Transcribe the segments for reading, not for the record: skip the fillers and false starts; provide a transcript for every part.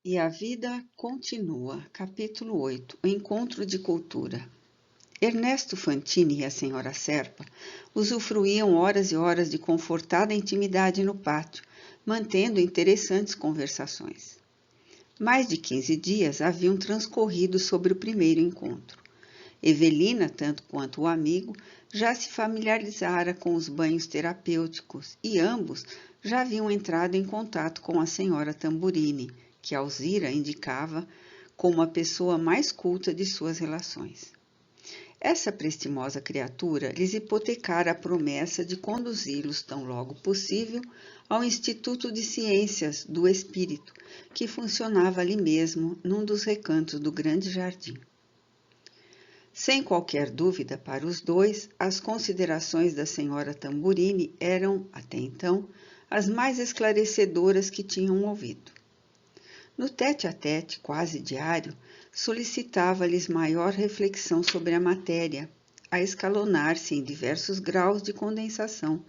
E a vida continua. Capítulo 8. O encontro de cultura. Ernesto Fantini e a senhora Serpa usufruíam horas e horas de confortada intimidade no pátio, mantendo interessantes conversações. Mais de 15 dias haviam transcorrido sobre o primeiro encontro. Evelina, tanto quanto o amigo, já se familiarizara com os banhos terapêuticos e ambos já haviam entrado em contato com a senhora Tamburini, que Alzira indicava como a pessoa mais culta de suas relações. Essa prestimosa criatura lhes hipotecara a promessa de conduzi-los tão logo possível ao Instituto de Ciências do Espírito, que funcionava ali mesmo, num dos recantos do grande jardim. Sem qualquer dúvida para os dois, as considerações da senhora Tamburini eram, até então, as mais esclarecedoras que tinham ouvido. No tete-a-tete, quase diário, solicitava-lhes maior reflexão sobre a matéria, a escalonar-se em diversos graus de condensação,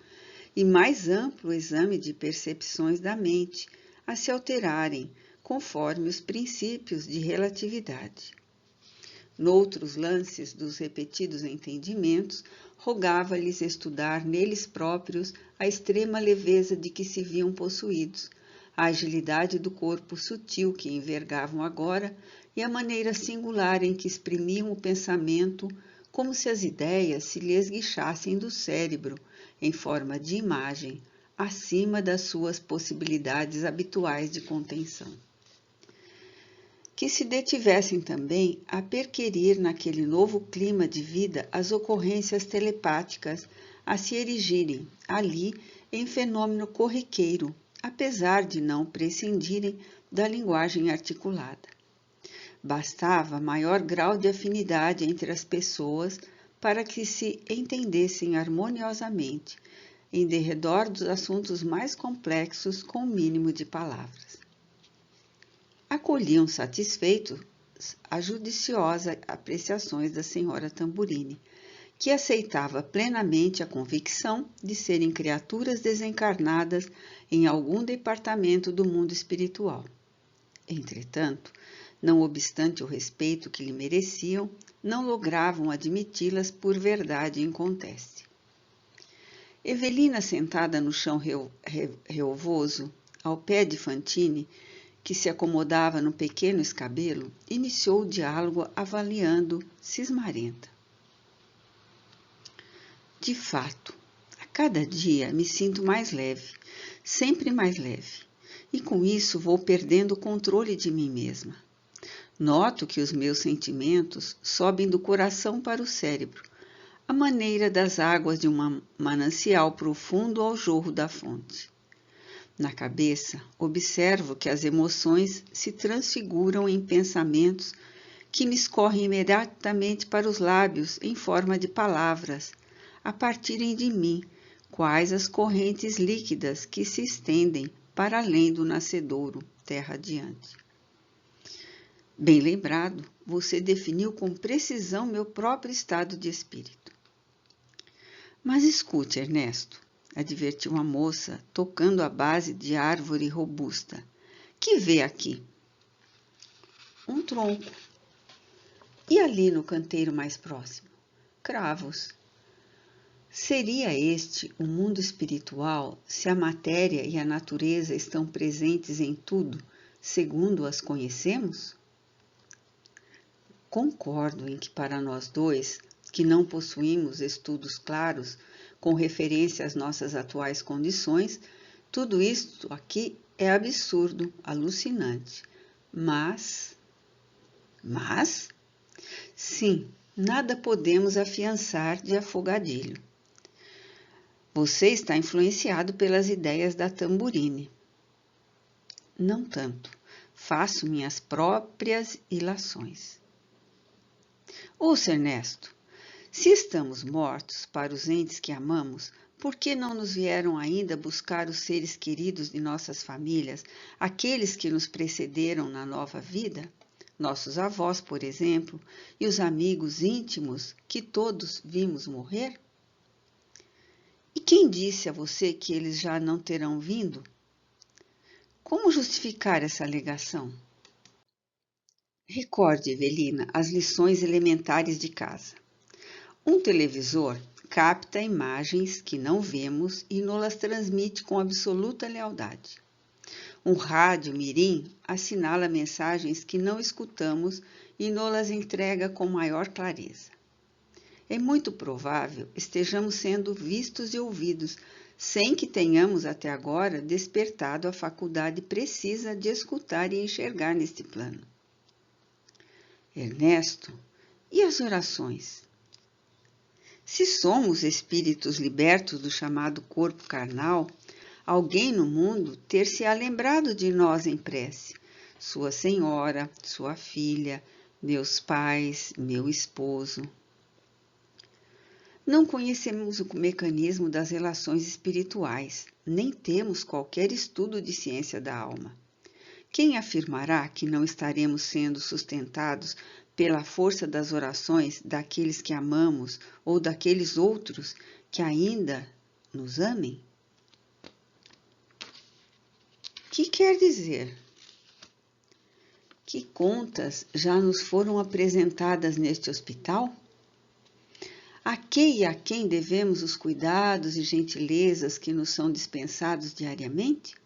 e mais amplo exame de percepções da mente, a se alterarem conforme os princípios de relatividade. Noutros lances dos repetidos entendimentos, rogava-lhes estudar neles próprios a extrema leveza de que se viam possuídos, a agilidade do corpo sutil que envergavam agora e a maneira singular em que exprimiam o pensamento, como se as ideias se lhes guichassem do cérebro, em forma de imagem, acima das suas possibilidades habituais de contenção. Que se detivessem também a perquirir naquele novo clima de vida as ocorrências telepáticas a se erigirem, ali, em fenômeno corriqueiro, apesar de não prescindirem da linguagem articulada. Bastava maior grau de afinidade entre as pessoas para que se entendessem harmoniosamente em derredor dos assuntos mais complexos com o mínimo de palavras. Acolhiam satisfeitos as judiciosas apreciações da senhora Tamburini, que aceitava plenamente a convicção de serem criaturas desencarnadas em algum departamento do mundo espiritual. Entretanto, não obstante o respeito que lhe mereciam, não logravam admiti-las por verdade inconteste. Evelina, sentada no chão relvoso, ao pé de Fantini, que se acomodava no pequeno escabelo, iniciou o diálogo avaliando cismarenta. De fato, a cada dia me sinto mais leve, sempre mais leve, e com isso vou perdendo o controle de mim mesma. Noto que os meus sentimentos sobem do coração para o cérebro, à maneira das águas de um manancial profundo ao jorro da fonte. Na cabeça, observo que as emoções se transfiguram em pensamentos que me escorrem imediatamente para os lábios em forma de palavras, a partirem de mim, quais as correntes líquidas que se estendem para além do nascedouro, terra adiante. Bem lembrado, você definiu com precisão meu próprio estado de espírito. Mas escute, Ernesto, advertiu a moça, tocando a base de árvore robusta. Que vê aqui? Um tronco. E ali no canteiro mais próximo? Cravos. Seria este o mundo espiritual se a matéria e a natureza estão presentes em tudo, segundo as conhecemos? Concordo em que para nós dois, que não possuímos estudos claros com referência às nossas atuais condições, tudo isto aqui é absurdo, alucinante. Mas, sim, nada podemos afiançar de afogadilho. Você está influenciado pelas ideias da Tamburini. Não tanto. Faço minhas próprias ilações. Ouça, Ernesto. Se estamos mortos para os entes que amamos, por que não nos vieram ainda buscar os seres queridos de nossas famílias, aqueles que nos precederam na nova vida? Nossos avós, por exemplo, e os amigos íntimos que todos vimos morrer? E quem disse a você que eles já não terão vindo? Como justificar essa alegação? Recorde, Evelina, as lições elementares de casa. Um televisor capta imagens que não vemos e nos transmite com absoluta lealdade. Um rádio mirim assinala mensagens que não escutamos e nos entrega com maior clareza. É muito provável estejamos sendo vistos e ouvidos, sem que tenhamos até agora despertado a faculdade precisa de escutar e enxergar neste plano. Ernesto, e as orações? Se somos espíritos libertos do chamado corpo carnal, alguém no mundo ter-se-á lembrado de nós em prece. Sua senhora, sua filha, meus pais, meu esposo. Não conhecemos o mecanismo das relações espirituais, nem temos qualquer estudo de ciência da alma. Quem afirmará que não estaremos sendo sustentados pela força das orações daqueles que amamos ou daqueles outros que ainda nos amem? Que quer dizer? Que contas já nos foram apresentadas neste hospital? A que e a quem devemos os cuidados e gentilezas que nos são dispensados diariamente?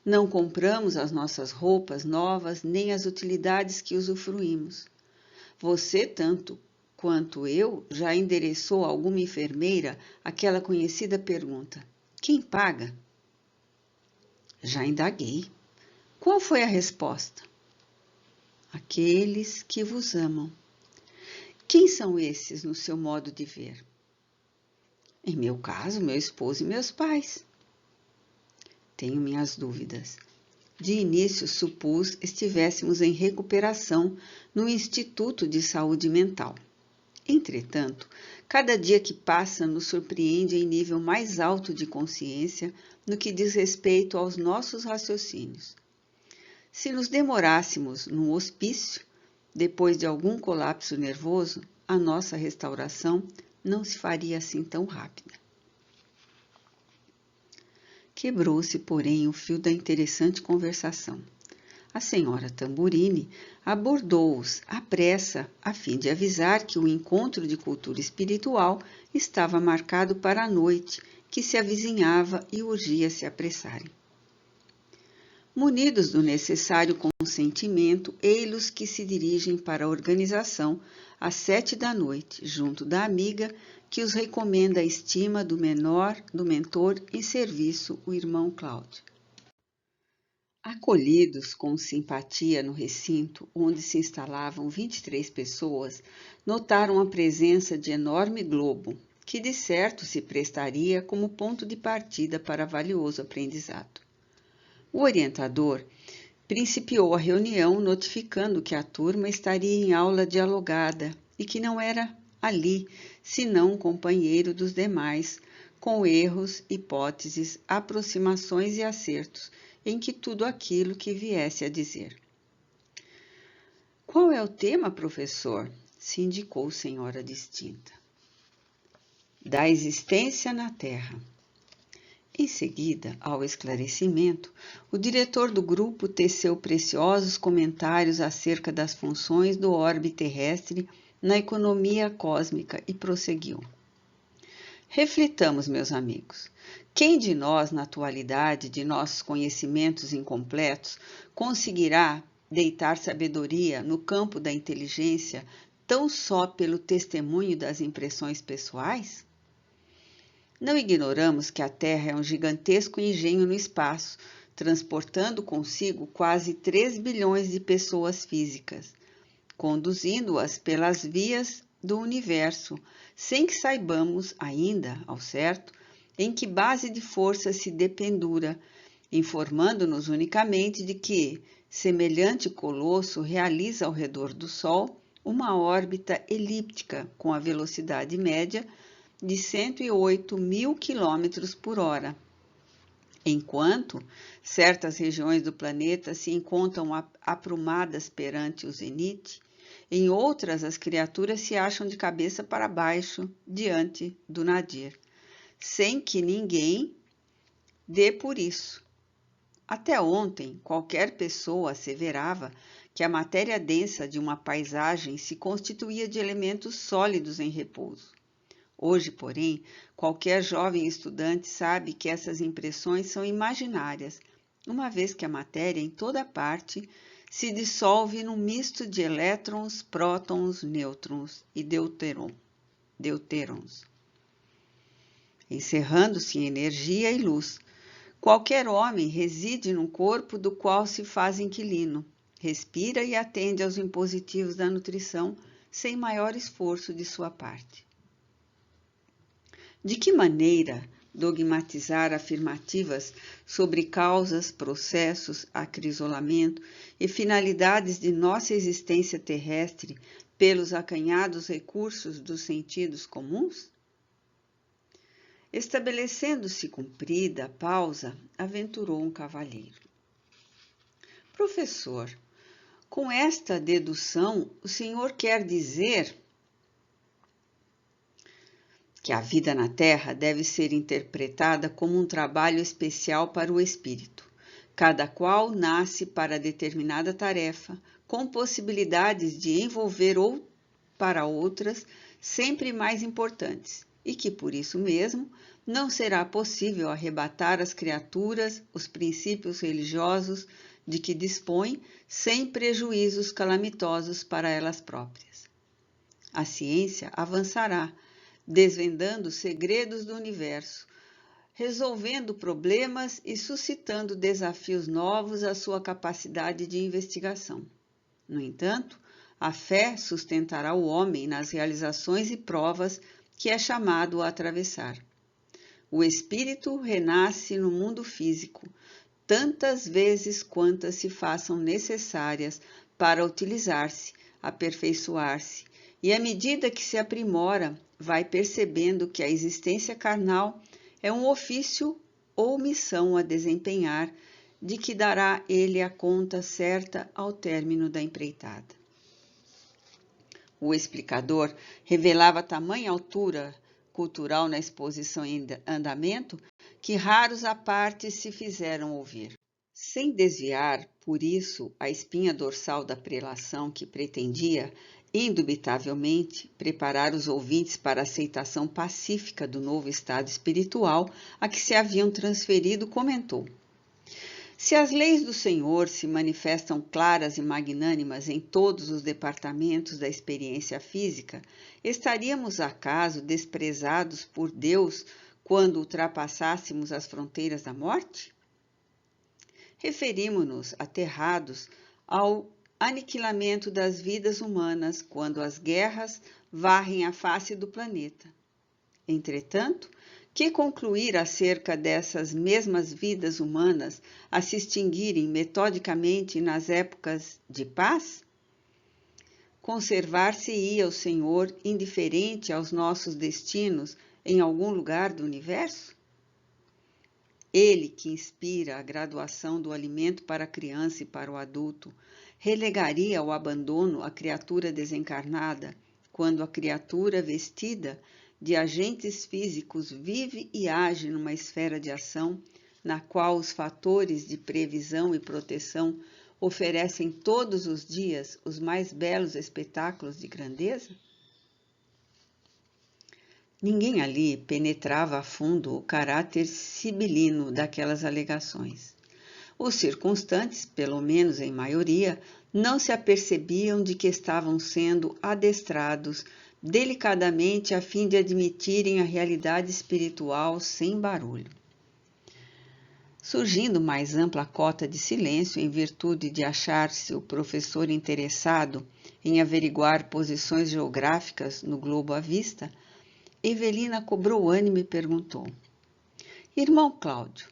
Não compramos as nossas roupas novas nem as utilidades que usufruímos. Você, tanto quanto eu, já endereçou a alguma enfermeira aquela conhecida pergunta: quem paga? Já indaguei. Qual foi a resposta? Aqueles que vos amam. Quem são esses no seu modo de ver? Em meu caso, meu esposo e meus pais. Tenho minhas dúvidas. De início, supus estivéssemos em recuperação no Instituto de Saúde Mental. Entretanto, cada dia que passa nos surpreende em nível mais alto de consciência no que diz respeito aos nossos raciocínios. Se nos demorássemos num hospício, depois de algum colapso nervoso, a nossa restauração não se faria assim tão rápida. Quebrou-se, porém, o fio da interessante conversação. A senhora Tamburini abordou-os à pressa, a fim de avisar que o encontro de cultura espiritual estava marcado para a noite, que se avizinhava e urgia se apressarem. Munidos do necessário consentimento, ei-los que se dirigem para a organização às 7 da noite, junto da amiga que os recomenda a estima do mentor em serviço, o irmão Cláudio. Acolhidos com simpatia no recinto, onde se instalavam 23 pessoas, notaram a presença de enorme globo, que de certo se prestaria como ponto de partida para valioso aprendizado. O orientador principiou a reunião notificando que a turma estaria em aula dialogada e que não era ali senão um companheiro dos demais, com erros, hipóteses, aproximações e acertos, em que tudo aquilo que viesse a dizer. Qual é o tema, professor? Se indicou senhora distinta. Da existência na Terra. Em seguida, ao esclarecimento, o diretor do grupo teceu preciosos comentários acerca das funções do orbe terrestre na economia cósmica e prosseguiu. Reflitamos, meus amigos. Quem de nós, na atualidade de nossos conhecimentos incompletos, conseguirá deitar sabedoria no campo da inteligência tão só pelo testemunho das impressões pessoais? Não ignoramos que a Terra é um gigantesco engenho no espaço, transportando consigo quase 3 bilhões de pessoas físicas, conduzindo-as pelas vias do universo, sem que saibamos ainda, ao certo, em que base de força se dependura, informando-nos unicamente de que semelhante colosso realiza ao redor do Sol uma órbita elíptica com a velocidade média de 108 mil quilômetros por hora, enquanto certas regiões do planeta se encontram aprumadas perante o zénite, em outras as criaturas se acham de cabeça para baixo diante do nadir, sem que ninguém dê por isso. Até ontem, qualquer pessoa asseverava que a matéria densa de uma paisagem se constituía de elementos sólidos em repouso. Hoje, porém, qualquer jovem estudante sabe que essas impressões são imaginárias, uma vez que a matéria em toda parte se dissolve num misto de elétrons, prótons, nêutrons e deutérons, encerrando-se em energia e luz. Qualquer homem reside num corpo do qual se faz inquilino, respira e atende aos impositivos da nutrição sem maior esforço de sua parte. De que maneira dogmatizar afirmativas sobre causas, processos, acrisolamento e finalidades de nossa existência terrestre pelos acanhados recursos dos sentidos comuns? Estabelecendo-se comprida pausa, aventurou um cavalheiro. Professor, com esta dedução, o senhor quer dizer que a vida na Terra deve ser interpretada como um trabalho especial para o espírito. Cada qual nasce para determinada tarefa, com possibilidades de envolver ou para outras sempre mais importantes, e que por isso mesmo não será possível arrebatar às criaturas os princípios religiosos de que dispõem sem prejuízos calamitosos para elas próprias. A ciência avançará, desvendando os segredos do universo, resolvendo problemas e suscitando desafios novos à sua capacidade de investigação. No entanto, a fé sustentará o homem nas realizações e provas que é chamado a atravessar. O espírito renasce no mundo físico, tantas vezes quantas se façam necessárias para utilizar-se, aperfeiçoar-se, e à medida que se aprimora, vai percebendo que a existência carnal é um ofício ou missão a desempenhar, de que dará ele a conta certa ao término da empreitada. O explicador revelava tamanha altura cultural na exposição em andamento que raros à parte se fizeram ouvir. Sem desviar, por isso, a espinha dorsal da prelação que pretendia, indubitavelmente, preparar os ouvintes para a aceitação pacífica do novo estado espiritual a que se haviam transferido, comentou: se as leis do Senhor se manifestam claras e magnânimas em todos os departamentos da experiência física, estaríamos acaso desprezados por Deus quando ultrapassássemos as fronteiras da morte? Referimos-nos aterrados ao aniquilamento das vidas humanas quando as guerras varrem a face do planeta. Entretanto, que concluir acerca dessas mesmas vidas humanas a se extinguirem metodicamente nas épocas de paz? Conservar-se-ia o Senhor indiferente aos nossos destinos em algum lugar do universo? Ele que inspira a graduação do alimento para a criança e para o adulto, relegaria ao abandono a criatura desencarnada, quando a criatura vestida de agentes físicos vive e age numa esfera de ação, na qual os fatores de previsão e proteção oferecem todos os dias os mais belos espetáculos de grandeza? Ninguém ali penetrava a fundo o caráter sibilino daquelas alegações. Os circunstantes, pelo menos em maioria, não se apercebiam de que estavam sendo adestrados delicadamente a fim de admitirem a realidade espiritual sem barulho. Surgindo mais ampla cota de silêncio em virtude de achar-se o professor interessado em averiguar posições geográficas no globo à vista, Evelina cobrou ânimo e perguntou: Irmão Cláudio,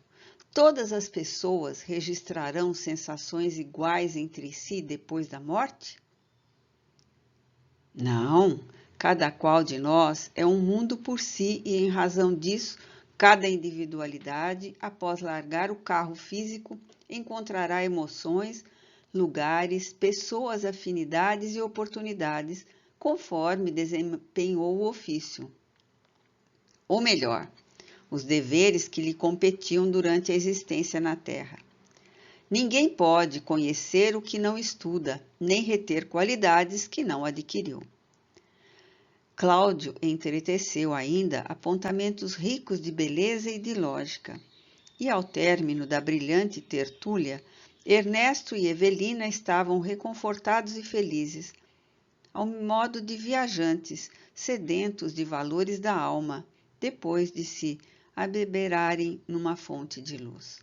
todas as pessoas registrarão sensações iguais entre si depois da morte? Não, cada qual de nós é um mundo por si e, em razão disso, cada individualidade, após largar o carro físico, encontrará emoções, lugares, pessoas, afinidades e oportunidades, conforme desempenhou o ofício. Ou melhor, os deveres que lhe competiam durante a existência na Terra. Ninguém pode conhecer o que não estuda, nem reter qualidades que não adquiriu. Cláudio entreteceu ainda apontamentos ricos de beleza e de lógica. E ao término da brilhante tertúlia, Ernesto e Evelina estavam reconfortados e felizes, ao modo de viajantes sedentos de valores da alma, depois de se abeberarem numa fonte de luz.